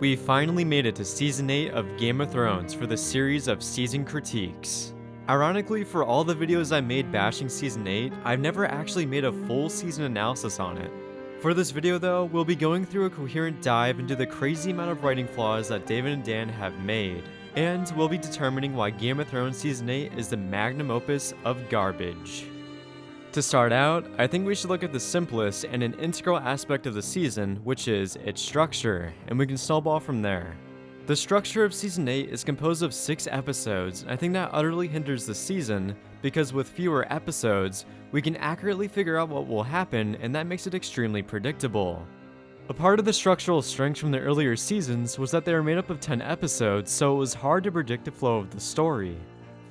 We finally made it to Season 8 of Game of Thrones for the series of season critiques. Ironically, for all the videos I made bashing Season 8, I've never actually made a full season analysis on it. For this video though, we'll be going through a coherent dive into the crazy amount of writing flaws that David and Dan have made, and we'll be determining why Game of Thrones Season 8 is the magnum opus of garbage. To start out, I think we should look at the simplest and an integral aspect of the season, which is its structure, and we can snowball from there. The structure of Season 8 is composed of 6 episodes, and I think that utterly hinders the season, because with fewer episodes, we can accurately figure out what will happen, and that makes it extremely predictable. A part of the structural strength from the earlier seasons was that they were made up of 10 episodes, so it was hard to predict the flow of the story.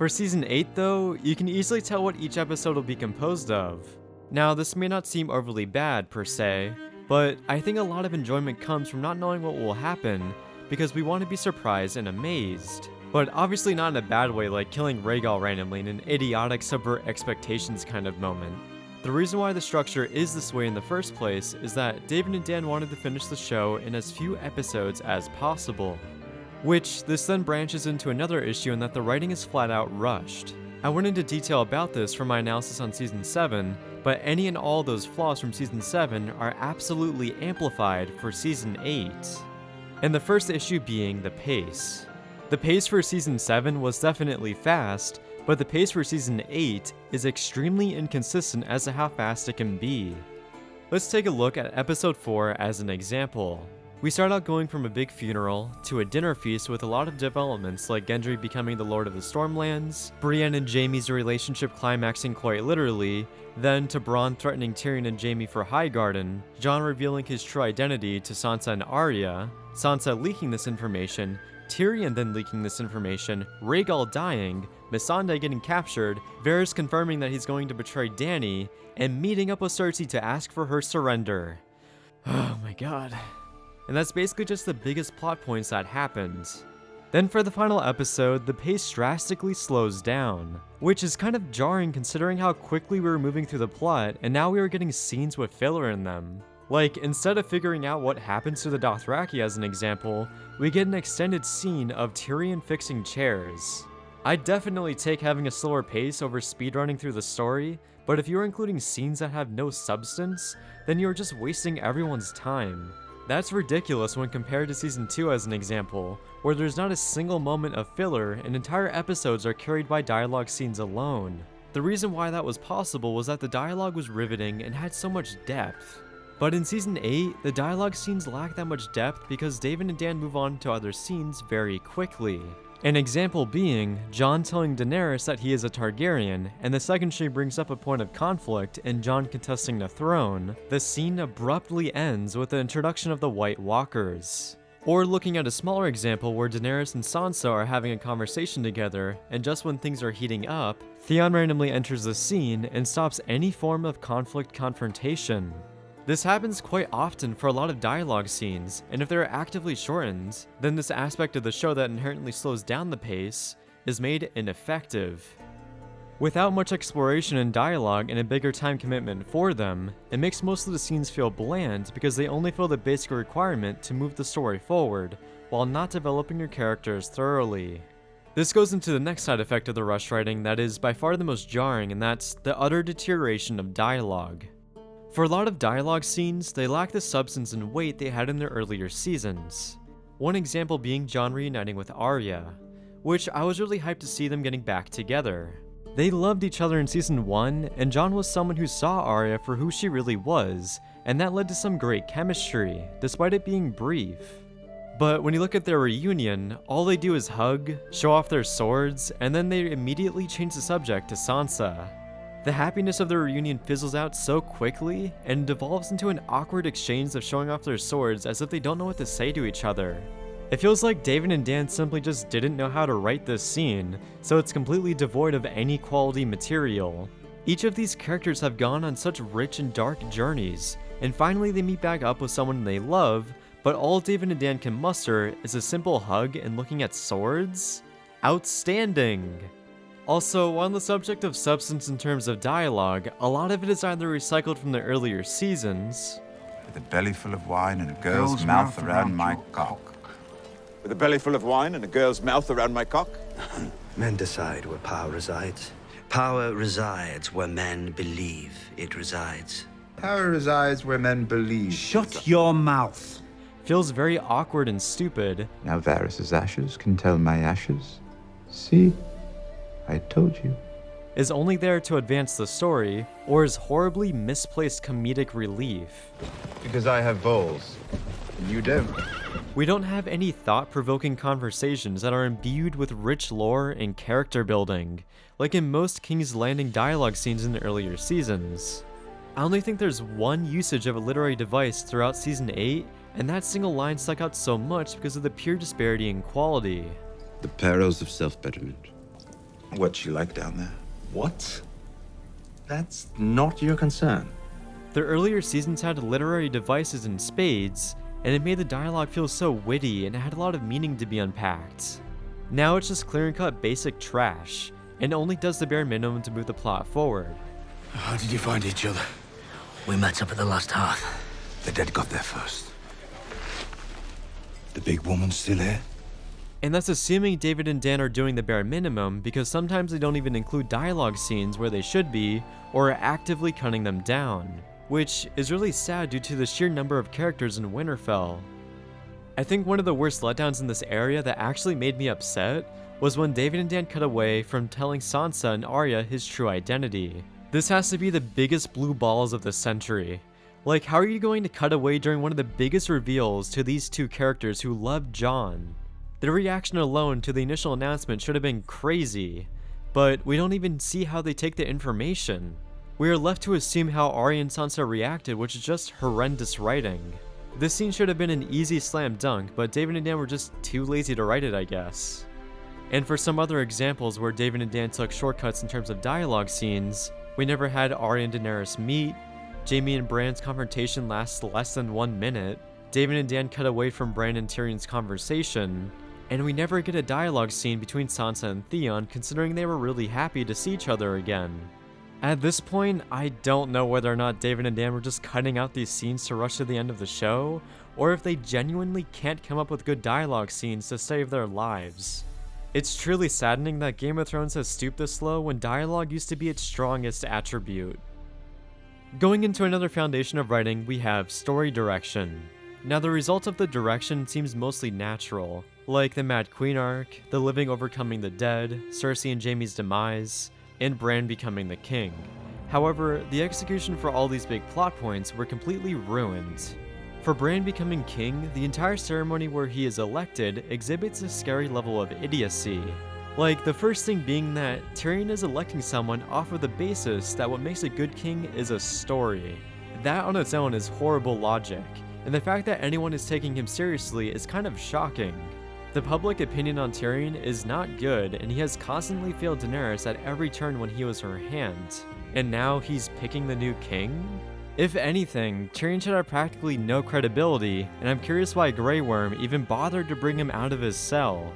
For Season 8 though, you can easily tell what each episode will be composed of. Now this may not seem overly bad per se, but I think a lot of enjoyment comes from not knowing what will happen, because we want to be surprised and amazed. But obviously not in a bad way like killing Rhaegal randomly in an idiotic subvert expectations kind of moment. The reason why the structure is this way in the first place is that David and Dan wanted to finish the show in as few episodes as possible. Which, this then branches into another issue in that the writing is flat out rushed. I went into detail about this for my analysis on Season 7, but any and all those flaws from Season 7 are absolutely amplified for Season 8. And the first issue being the pace. The pace for Season 7 was definitely fast, but the pace for Season 8 is extremely inconsistent as to how fast it can be. Let's take a look at Episode 4 as an example. We start out going from a big funeral to a dinner feast with a lot of developments like Gendry becoming the Lord of the Stormlands, Brienne and Jaime's relationship climaxing quite literally, then to Bronn threatening Tyrion and Jaime for Highgarden, Jon revealing his true identity to Sansa and Arya, Sansa leaking this information, Tyrion then leaking this information, Rhaegal dying, Missandei getting captured, Varys confirming that he's going to betray Dany, and meeting up with Cersei to ask for her surrender. Oh my god. And that's basically just the biggest plot points that happened. Then for the final episode, the pace drastically slows down, which is kind of jarring considering how quickly we were moving through the plot, and now we were getting scenes with filler in them. Like, instead of figuring out what happens to the Dothraki as an example, we get an extended scene of Tyrion fixing chairs. I'd definitely take having a slower pace over speedrunning through the story, but if you're including scenes that have no substance, then you're just wasting everyone's time. That's ridiculous when compared to Season 2 as an example, where there's not a single moment of filler and entire episodes are carried by dialogue scenes alone. The reason why that was possible was that the dialogue was riveting and had so much depth. But in Season 8, the dialogue scenes lack that much depth because David and Dan move on to other scenes very quickly. An example being, Jon telling Daenerys that he is a Targaryen, and the second she brings up a point of conflict and Jon contesting the throne, the scene abruptly ends with the introduction of the White Walkers. Or looking at a smaller example where Daenerys and Sansa are having a conversation together, and just when things are heating up, Theon randomly enters the scene and stops any form of conflict confrontation. This happens quite often for a lot of dialogue scenes, and if they're actively shortened, then this aspect of the show that inherently slows down the pace is made ineffective. Without much exploration and dialogue and a bigger time commitment for them, it makes most of the scenes feel bland because they only fill the basic requirement to move the story forward, while not developing your characters thoroughly. This goes into the next side effect of the rush writing that is by far the most jarring, and that's the utter deterioration of dialogue. For a lot of dialogue scenes, they lack the substance and weight they had in their earlier seasons. One example being Jon reuniting with Arya, which I was really hyped to see them getting back together. They loved each other in Season 1, and Jon was someone who saw Arya for who she really was, and that led to some great chemistry, despite it being brief. But when you look at their reunion, all they do is hug, show off their swords, and then they immediately change the subject to Sansa. The happiness of their reunion fizzles out so quickly and devolves into an awkward exchange of showing off their swords as if they don't know what to say to each other. It feels like David and Dan simply just didn't know how to write this scene, so it's completely devoid of any quality material. Each of these characters have gone on such rich and dark journeys, and finally they meet back up with someone they love, but all David and Dan can muster is a simple hug and looking at swords? Outstanding! Also, on the subject of substance in terms of dialogue, a lot of it is either recycled from the earlier seasons, with a belly full of wine and a girl's mouth around my cock. With a belly full of wine and a girl's mouth around my cock? Men decide where power resides. Power resides where men believe it resides. Power resides where men believe. Shut your mouth. Feels very awkward and stupid. Now Varys' ashes can tell my ashes. See? I told you. Is only there to advance the story, or is horribly misplaced comedic relief. Because I have balls. And you don't. We don't have any thought-provoking conversations that are imbued with rich lore and character building, like in most King's Landing dialogue scenes in the earlier seasons. I only think there's one usage of a literary device throughout Season 8, and that single line stuck out so much because of the pure disparity in quality. The perils of self-betterment. What's she like down there? What? That's not your concern. The earlier seasons had literary devices in spades, and it made the dialogue feel so witty and it had a lot of meaning to be unpacked. Now it's just clear and cut basic trash, and only does the bare minimum to move the plot forward. How did you find each other? We met up at the last hearth. The dead got there first. The big woman's still here? And that's assuming David and Dan are doing the bare minimum, because sometimes they don't even include dialogue scenes where they should be, or are actively cutting them down, which is really sad due to the sheer number of characters in Winterfell. I think one of the worst letdowns in this area that actually made me upset was when David and Dan cut away from telling Sansa and Arya his true identity. This has to be the biggest blue balls of the century. Like, how are you going to cut away during one of the biggest reveals to these two characters who love Jon? The reaction alone to the initial announcement should have been crazy, but we don't even see how they take the information. We are left to assume how Arya and Sansa reacted, which is just horrendous writing. This scene should have been an easy slam dunk, but David and Dan were just too lazy to write it, I guess. And for some other examples where David and Dan took shortcuts in terms of dialogue scenes, we never had Arya and Daenerys meet, Jaime and Bran's confrontation lasts less than 1 minute, David and Dan cut away from Bran and Tyrion's conversation, and we never get a dialogue scene between Sansa and Theon, considering they were really happy to see each other again. At this point, I don't know whether or not David and Dan were just cutting out these scenes to rush to the end of the show, or if they genuinely can't come up with good dialogue scenes to save their lives. It's truly saddening that Game of Thrones has stooped this low when dialogue used to be its strongest attribute. Going into another foundation of writing, we have story direction. Now the result of the direction seems mostly natural, like the Mad Queen arc, the living overcoming the dead, Cersei and Jaime's demise, and Bran becoming the king. However, the execution for all these big plot points were completely ruined. For Bran becoming king, the entire ceremony where he is elected exhibits a scary level of idiocy. Like, the first thing being that Tyrion is electing someone off of the basis that what makes a good king is a story. That on its own is horrible logic, and the fact that anyone is taking him seriously is kind of shocking. The public opinion on Tyrion is not good, and he has constantly failed Daenerys at every turn when he was her hand. And now he's picking the new king? If anything, Tyrion should have practically no credibility, and I'm curious why Grey Worm even bothered to bring him out of his cell.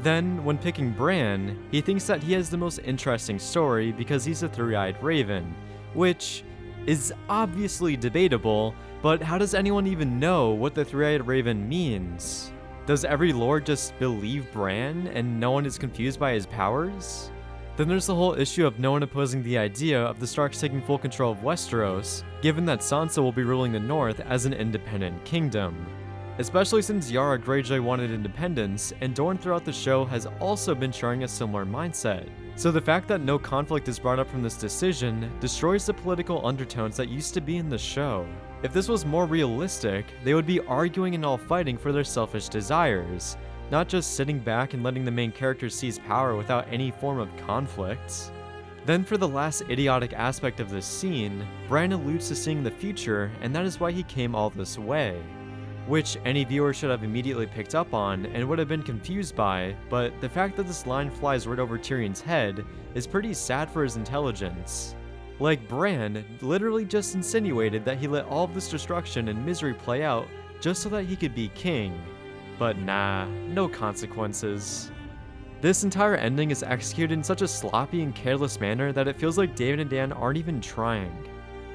Then, when picking Bran, he thinks that he has the most interesting story because he's a three-eyed raven, which is obviously debatable, but how does anyone even know what the three-eyed raven means? Does every lord just believe Bran and no one is confused by his powers? Then there's the whole issue of no one opposing the idea of the Starks taking full control of Westeros, given that Sansa will be ruling the North as an independent kingdom. Especially since Yara Greyjoy wanted independence, and Dorne throughout the show has also been sharing a similar mindset. So the fact that no conflict is brought up from this decision destroys the political undertones that used to be in the show. If this was more realistic, they would be arguing and all fighting for their selfish desires, not just sitting back and letting the main character seize power without any form of conflict. Then for the last idiotic aspect of this scene, Bran alludes to seeing the future, and that is why he came all this way. Which any viewer should have immediately picked up on and would have been confused by, but the fact that this line flies right over Tyrion's head is pretty sad for his intelligence. Like, Bran literally just insinuated that he let all of this destruction and misery play out just so that he could be king. But nah, no consequences. This entire ending is executed in such a sloppy and careless manner that it feels like David and Dan aren't even trying.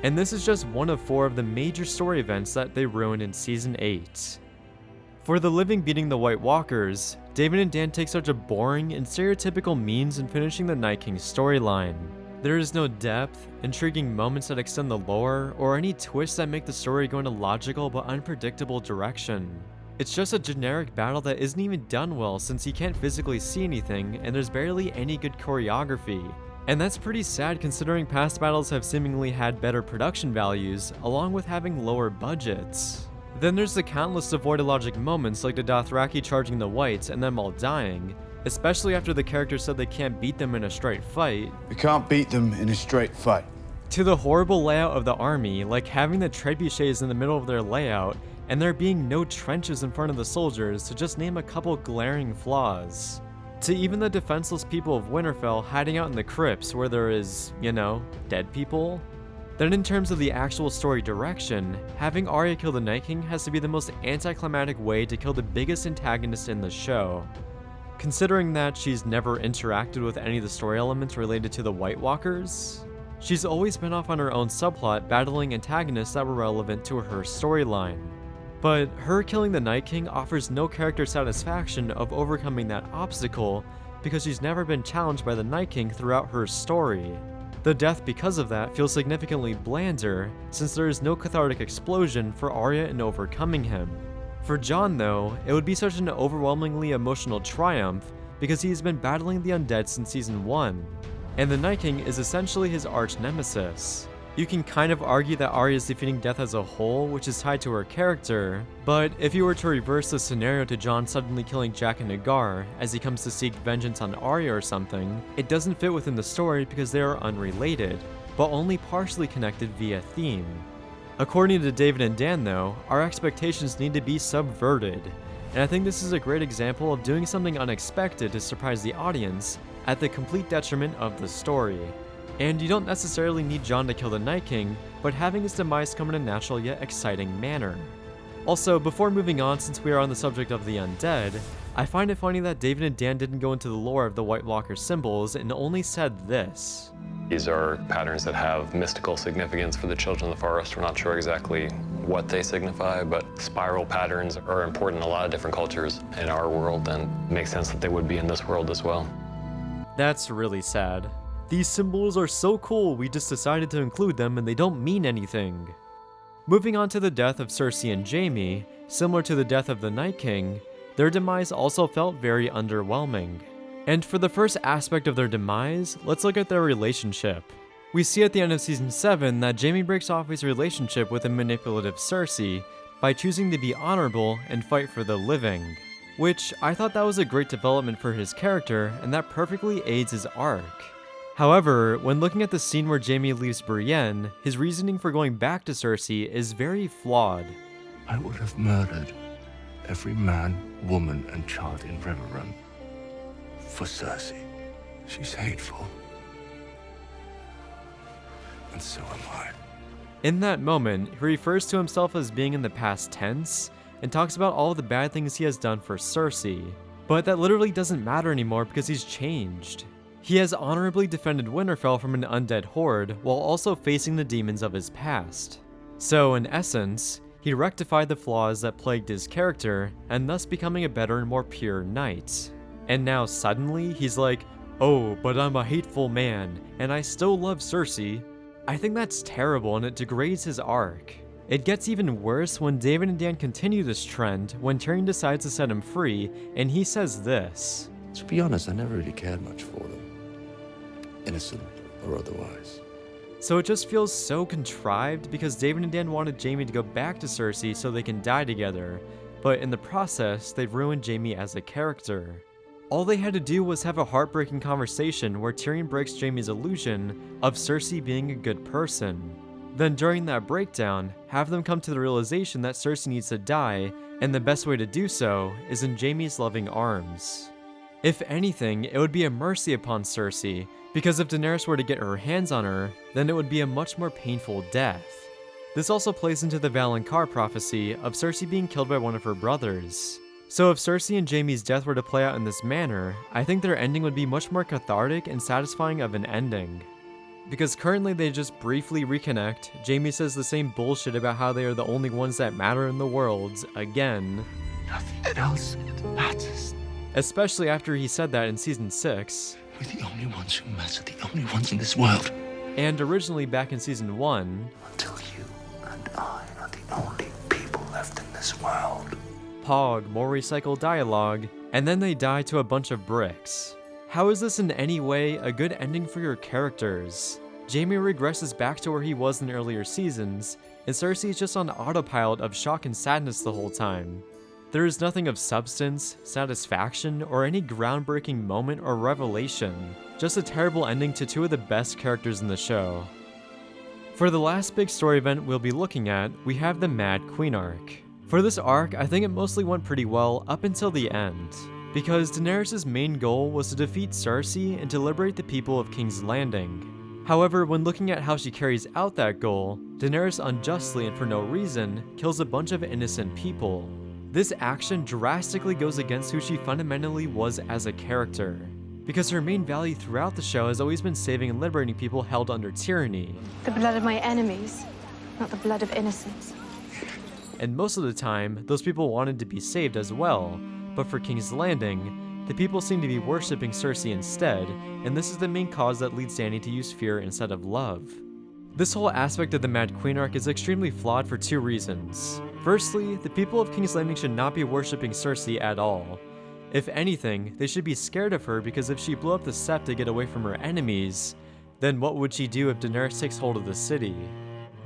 And this is just one of 4 of the major story events that they ruined in Season 8. For the living beating the White Walkers, David and Dan take such a boring and stereotypical means in finishing the Night King storyline. There is no depth, intriguing moments that extend the lore, or any twists that make the story go in a logical but unpredictable direction. It's just a generic battle that isn't even done well since you can't physically see anything and there's barely any good choreography. And that's pretty sad considering past battles have seemingly had better production values, along with having lower budgets. Then there's the countless devoid of logic moments like the Dothraki charging the Whites and them all dying, especially after the characters said they can't beat them in a straight fight. We can't beat them in a straight fight. To the horrible layout of the army, like having the trebuchets in the middle of their layout, and there being no trenches in front of the soldiers, to just name a couple glaring flaws. To even the defenseless people of Winterfell hiding out in the crypts where there is, dead people. Then in terms of the actual story direction, having Arya kill the Night King has to be the most anticlimactic way to kill the biggest antagonist in the show. Considering that she's never interacted with any of the story elements related to the White Walkers, she's always been off on her own subplot battling antagonists that were relevant to her storyline. But her killing the Night King offers no character satisfaction of overcoming that obstacle because she's never been challenged by the Night King throughout her story. The death because of that feels significantly blander since there is no cathartic explosion for Arya in overcoming him. For Jon though, it would be such an overwhelmingly emotional triumph because he has been battling the undead since season 1, and the Night King is essentially his arch nemesis. You can kind of argue that Arya's defeating death as a whole, which is tied to her character, but if you were to reverse the scenario to Jon suddenly killing Jack and Nagar as he comes to seek vengeance on Arya or something, it doesn't fit within the story because they are unrelated, but only partially connected via theme. According to David and Dan though, our expectations need to be subverted, and I think this is a great example of doing something unexpected to surprise the audience at the complete detriment of the story. And you don't necessarily need Jon to kill the Night King, but having his demise come in a natural yet exciting manner. Also, before moving on, since we are on the subject of the undead, I find it funny that David and Dan didn't go into the lore of the White Walker symbols and only said this. These are patterns that have mystical significance for the children of the forest. We're not sure exactly what they signify, but spiral patterns are important in a lot of different cultures in our world, and it makes sense that they would be in this world as well. That's really sad. These symbols are so cool, we just decided to include them and they don't mean anything. Moving on to the death of Cersei and Jaime, similar to the death of the Night King, their demise also felt very underwhelming. And for the first aspect of their demise, let's look at their relationship. We see at the end of season 7 that Jaime breaks off his relationship with a manipulative Cersei by choosing to be honorable and fight for the living. Which I thought that was a great development for his character and that perfectly aids his arc. However, when looking at the scene where Jaime leaves Brienne, his reasoning for going back to Cersei is very flawed. I would have murdered every man, woman, and child in Riverrun for Cersei. She's hateful. And so am I. In that moment, he refers to himself as being in the past tense and talks about all the bad things he has done for Cersei. But that literally doesn't matter anymore because he's changed. He has honorably defended Winterfell from an undead horde while also facing the demons of his past. So in essence, he rectified the flaws that plagued his character and thus becoming a better and more pure knight. And now suddenly he's like, oh, but I'm a hateful man and I still love Cersei. I think that's terrible and it degrades his arc. It gets even worse when David and Dan continue this trend when Tyrion decides to set him free and he says this. To be honest, I never really cared much for them. Innocent or otherwise. So it just feels so contrived because David and Dan wanted Jaime to go back to Cersei so they can die together, but in the process, they've ruined Jaime as a character. All they had to do was have a heartbreaking conversation where Tyrion breaks Jaime's illusion of Cersei being a good person. Then during that breakdown, have them come to the realization that Cersei needs to die, and the best way to do so is in Jaime's loving arms. If anything, it would be a mercy upon Cersei, because if Daenerys were to get her hands on her, then it would be a much more painful death. This also plays into the Valonqar prophecy of Cersei being killed by one of her brothers. So if Cersei and Jaime's death were to play out in this manner, I think their ending would be much more cathartic and satisfying of an ending. because currently they just briefly reconnect. Jaime says the same bullshit about how they are the only ones that matter in the world, again. Nothing else matters. Especially after he said that in season 6. We're the only ones who matter, the only ones in this world. And originally back in season 1, Until you and I are the only people left in this world. Pog, more recycled dialogue, and then they die to a bunch of bricks. How is this in any way a good ending for your characters? Jaime regresses back to where he was in earlier seasons, and Cersei is just on autopilot of shock and sadness the whole time. There is nothing of substance, satisfaction, or any groundbreaking moment or revelation, just a terrible ending to two of the best characters in the show. For the last big story event we'll be looking at, we have the Mad Queen arc. For this arc, I think it mostly went pretty well up until the end, because Daenerys' main goal was to defeat Cersei and to liberate the people of King's Landing. However, when looking at how she carries out that goal, Daenerys unjustly and for no reason kills a bunch of innocent people. This action drastically goes against who she fundamentally was as a character, because her main value throughout the show has always been saving and liberating people held under tyranny. The blood of my enemies, not the blood of innocents. And most of the time, those people wanted to be saved as well, but for King's Landing, the people seem to be worshipping Cersei instead, and this is the main cause that leads Dany to use fear instead of love. This whole aspect of the Mad Queen arc is extremely flawed for two reasons. Firstly, the people of King's Landing should not be worshipping Cersei at all. If anything, they should be scared of her because if she blew up the Sept to get away from her enemies, then what would she do if Daenerys takes hold of the city?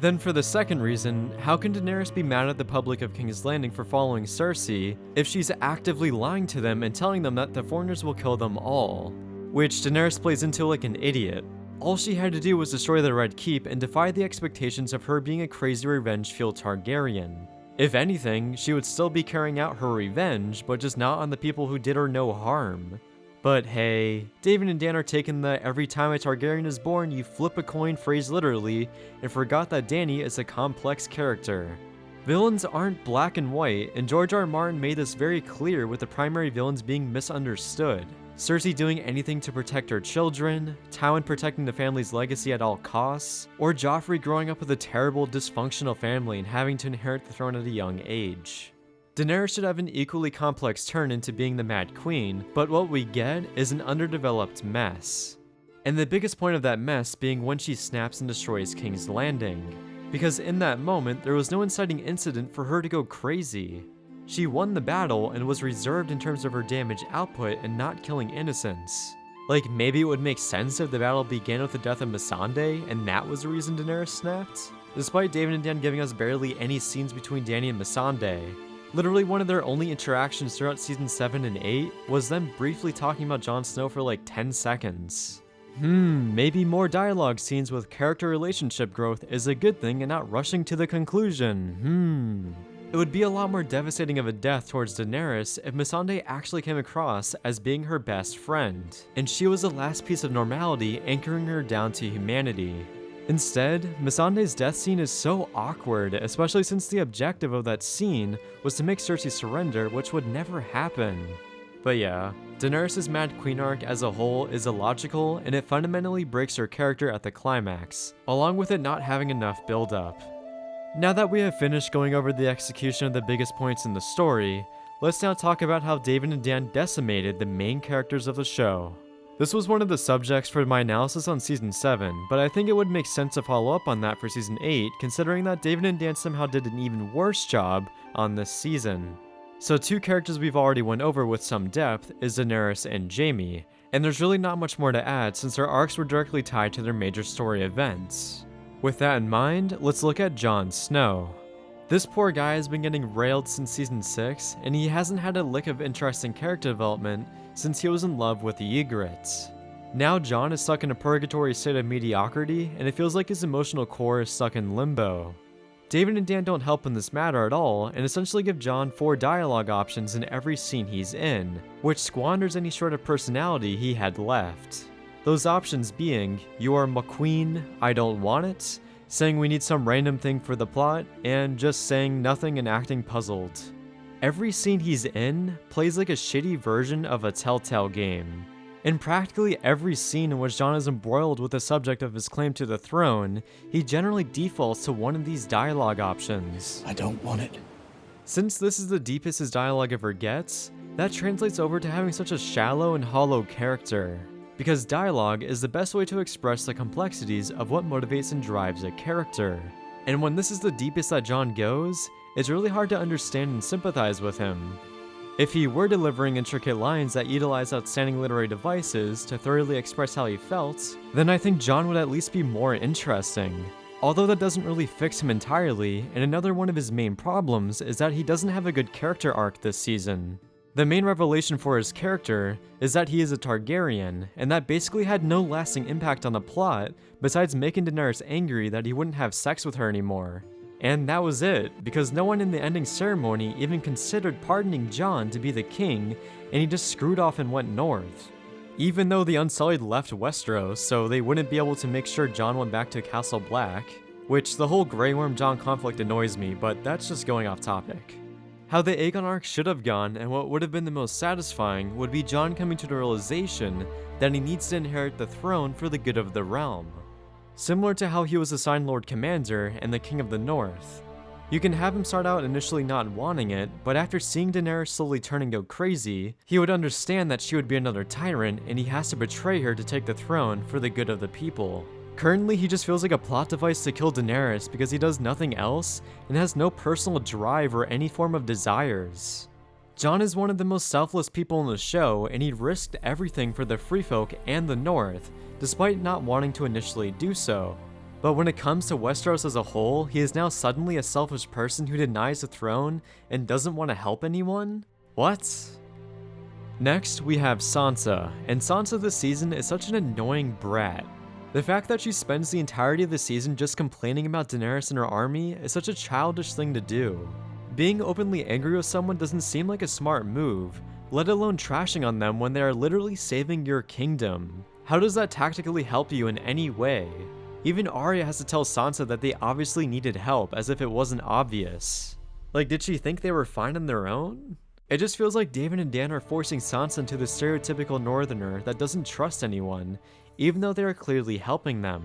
Then for the second reason, how can Daenerys be mad at the public of King's Landing for following Cersei if she's actively lying to them and telling them that the foreigners will kill them all? Which Daenerys plays into like an idiot. All she had to do was destroy the Red Keep and defy the expectations of her being a crazy revenge-fueled Targaryen. If anything, she would still be carrying out her revenge, but just not on the people who did her no harm. But hey, David and Dan are taking the every time a Targaryen is born you flip a coin phrase literally, and forgot that Dany is a complex character. Villains aren't black and white, and George R. R. Martin made this very clear with the primary villains being misunderstood. Cersei doing anything to protect her children, Tywin protecting the family's legacy at all costs, or Joffrey growing up with a terrible, dysfunctional family and having to inherit the throne at a young age. Daenerys should have an equally complex turn into being the Mad Queen, but what we get is an underdeveloped mess. And the biggest point of that mess being when she snaps and destroys King's Landing. Because in that moment, there was no inciting incident for her to go crazy. She won the battle and was reserved in terms of her damage output and not killing innocents. Like, maybe it would make sense if the battle began with the death of Missandei and that was the reason Daenerys snapped? Despite David and Dan giving us barely any scenes between Dany and Missandei. Literally one of their only interactions throughout season 7 and 8 was them briefly talking about Jon Snow for like 10 seconds. Maybe more dialogue scenes with character relationship growth is a good thing and not rushing to the conclusion. It would be a lot more devastating of a death towards Daenerys if Missandei actually came across as being her best friend, and she was the last piece of normality anchoring her down to humanity. Instead, Missandei's death scene is so awkward, especially since the objective of that scene was to make Cersei surrender, which would never happen. But yeah, Daenerys' Mad Queen arc as a whole is illogical, and it fundamentally breaks her character at the climax, along with it not having enough build-up. Now that we have finished going over the execution of the biggest points in the story, let's now talk about how David and Dan decimated the main characters of the show. This was one of the subjects for my analysis on Season 7, but I think it would make sense to follow up on that for Season 8, considering that David and Dan somehow did an even worse job on this season. So two characters we've already went over with some depth is Daenerys and Jaime, and there's really not much more to add since their arcs were directly tied to their major story events. With that in mind, let's look at Jon Snow. This poor guy has been getting railed since Season 6, and he hasn't had a lick of interesting character development since he was in love with the Ygritte. Now Jon is stuck in a purgatory state of mediocrity, and it feels like his emotional core is stuck in limbo. David and Dan don't help in this matter at all, and essentially give Jon 4 dialogue options in every scene he's in, which squanders any sort of personality he had left. Those options being, "You are my queen, I don't want it," saying we need some random thing for the plot, and just saying nothing and acting puzzled. Every scene he's in plays like a shitty version of a Telltale game. In practically every scene in which Jon is embroiled with the subject of his claim to the throne, he generally defaults to one of these dialogue options. I don't want it. Since this is the deepest his dialogue ever gets, that translates over to having such a shallow and hollow character. Because dialogue is the best way to express the complexities of what motivates and drives a character. And when this is the deepest that Jon goes, it's really hard to understand and sympathize with him. If he were delivering intricate lines that utilize outstanding literary devices to thoroughly express how he felt, then I think Jon would at least be more interesting. Although that doesn't really fix him entirely, and another one of his main problems is that he doesn't have a good character arc this season. The main revelation for his character is that he is a Targaryen, and that basically had no lasting impact on the plot, besides making Daenerys angry that he wouldn't have sex with her anymore. And that was it, because no one in the ending ceremony even considered pardoning Jon to be the king, and he just screwed off and went north. Even though the Unsullied left Westeros, so they wouldn't be able to make sure Jon went back to Castle Black, which the whole Grey Worm Jon conflict annoys me, but that's just going off topic. How the Aegon arc should have gone, and what would have been the most satisfying, would be Jon coming to the realization that he needs to inherit the throne for the good of the realm. Similar to how he was assigned Lord Commander and the King of the North. You can have him start out initially not wanting it, but after seeing Daenerys slowly turn and go crazy, he would understand that she would be another tyrant and he has to betray her to take the throne for the good of the people. Currently, he just feels like a plot device to kill Daenerys because he does nothing else and has no personal drive or any form of desires. Jon is one of the most selfless people in the show, and he risked everything for the Free Folk and the North, despite not wanting to initially do so. But when it comes to Westeros as a whole, he is now suddenly a selfish person who denies the throne and doesn't want to help anyone? What? Next, we have Sansa, and Sansa this season is such an annoying brat. The fact that she spends the entirety of the season just complaining about Daenerys and her army is such a childish thing to do. Being openly angry with someone doesn't seem like a smart move, let alone trashing on them when they are literally saving your kingdom. How does that tactically help you in any way? Even Arya has to tell Sansa that they obviously needed help, as if it wasn't obvious. Like, did she think they were fine on their own? It just feels like David and Dan are forcing Sansa into the stereotypical northerner that doesn't trust anyone, even though they are clearly helping them.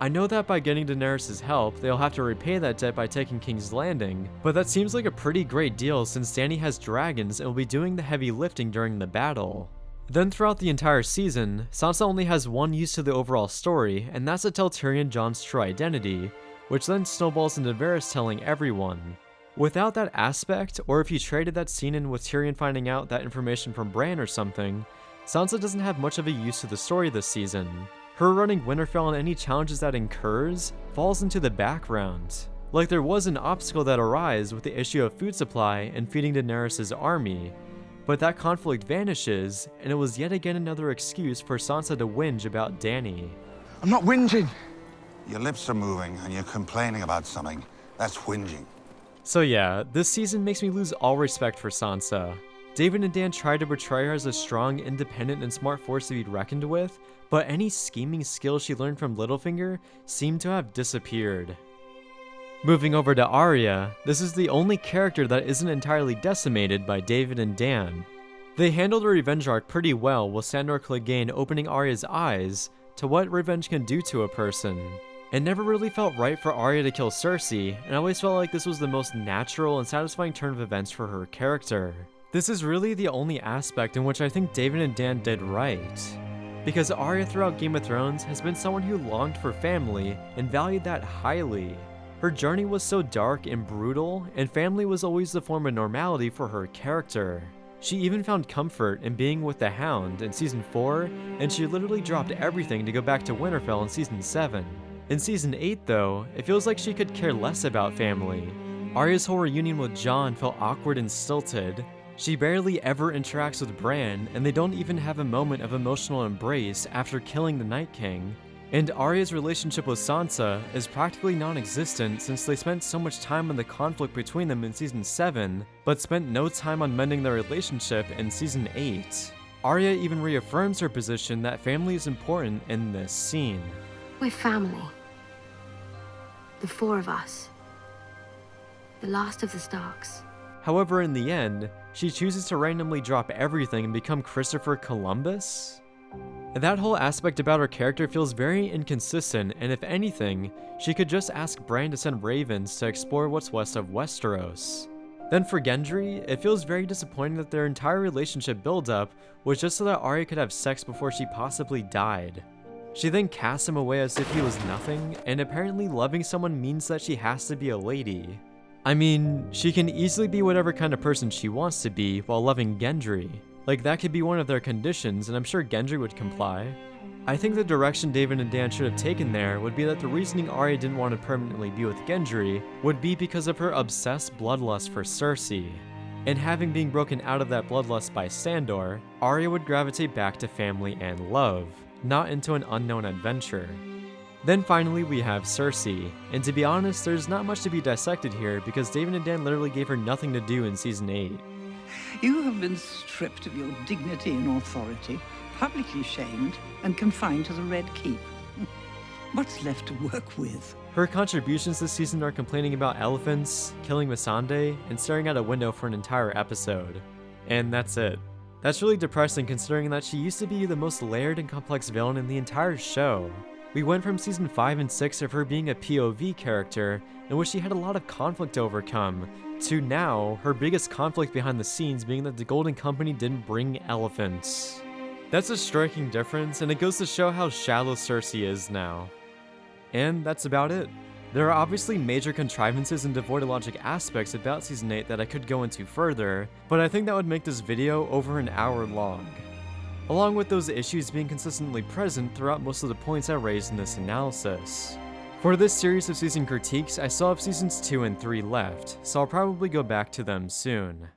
I know that by getting Daenerys' help, they'll have to repay that debt by taking King's Landing, but that seems like a pretty great deal since Dany has dragons and will be doing the heavy lifting during the battle. Then throughout the entire season, Sansa only has one use to the overall story, and that's to tell Tyrion Jon's true identity, which then snowballs into Varys telling everyone. Without that aspect, or if you traded that scene in with Tyrion finding out that information from Bran or something, Sansa doesn't have much of a use to the story this season. Her running Winterfell and any challenges that incurs falls into the background. Like there was an obstacle that arose with the issue of food supply and feeding Daenerys' army, but that conflict vanishes, and it was yet again another excuse for Sansa to whinge about Dany. I'm not whinging. Your lips are moving and you're complaining about something. That's whinging. So yeah, this season makes me lose all respect for Sansa. David and Dan tried to portray her as a strong, independent, and smart force to be reckoned with, but any scheming skills she learned from Littlefinger seemed to have disappeared. Moving over to Arya, this is the only character that isn't entirely decimated by David and Dan. They handled the revenge arc pretty well, with Sandor Clegane opening Arya's eyes to what revenge can do to a person. It never really felt right for Arya to kill Cersei, and I always felt like this was the most natural and satisfying turn of events for her character. This is really the only aspect in which I think David and Dan did right. Because Arya throughout Game of Thrones has been someone who longed for family and valued that highly. Her journey was so dark and brutal, and family was always the form of normality for her character. She even found comfort in being with the Hound in Season 4, and she literally dropped everything to go back to Winterfell in Season 7. In Season 8 though, it feels like she could care less about family. Arya's whole reunion with Jon felt awkward and stilted. She barely ever interacts with Bran, and they don't even have a moment of emotional embrace after killing the Night King. And Arya's relationship with Sansa is practically non-existent since they spent so much time on the conflict between them in Season 7, but spent no time on mending their relationship in Season 8. Arya even reaffirms her position that family is important in this scene. We're family. The four of us. The last of the Starks. However, in the end, she chooses to randomly drop everything and become Christopher Columbus? That whole aspect about her character feels very inconsistent, and if anything, she could just ask Bran to send ravens to explore what's west of Westeros. Then for Gendry, it feels very disappointing that their entire relationship build-up was just so that Arya could have sex before she possibly died. She then casts him away as if he was nothing, and apparently loving someone means that she has to be a lady. I mean, she can easily be whatever kind of person she wants to be while loving Gendry. Like, that could be one of their conditions, and I'm sure Gendry would comply. I think the direction David and Dan should have taken there would be that the reasoning Arya didn't want to permanently be with Gendry would be because of her obsessed bloodlust for Cersei. And having been broken out of that bloodlust by Sandor, Arya would gravitate back to family and love, not into an unknown adventure. Then finally we have Cersei, and to be honest, there's not much to be dissected here because David and Dan literally gave her nothing to do in Season 8. You have been stripped of your dignity and authority, publicly shamed, and confined to the Red Keep. What's left to work with? Her contributions this season are complaining about elephants, killing Missandei, and staring out a window for an entire episode. And that's it. That's really depressing considering that she used to be the most layered and complex villain in the entire show. We went from season 5 and 6 of her being a POV character, in which she had a lot of conflict to overcome, to now, her biggest conflict behind the scenes being that the Golden Company didn't bring elephants. That's a striking difference, and it goes to show how shallow Cersei is now. And that's about it. There are obviously major contrivances and devoid of logic aspects about Season 8 that I could go into further, but I think that would make this video over an hour long. Along with those issues being consistently present throughout most of the points I raised in this analysis. For this series of season critiques, I still have seasons 2 and 3 left, so I'll probably go back to them soon.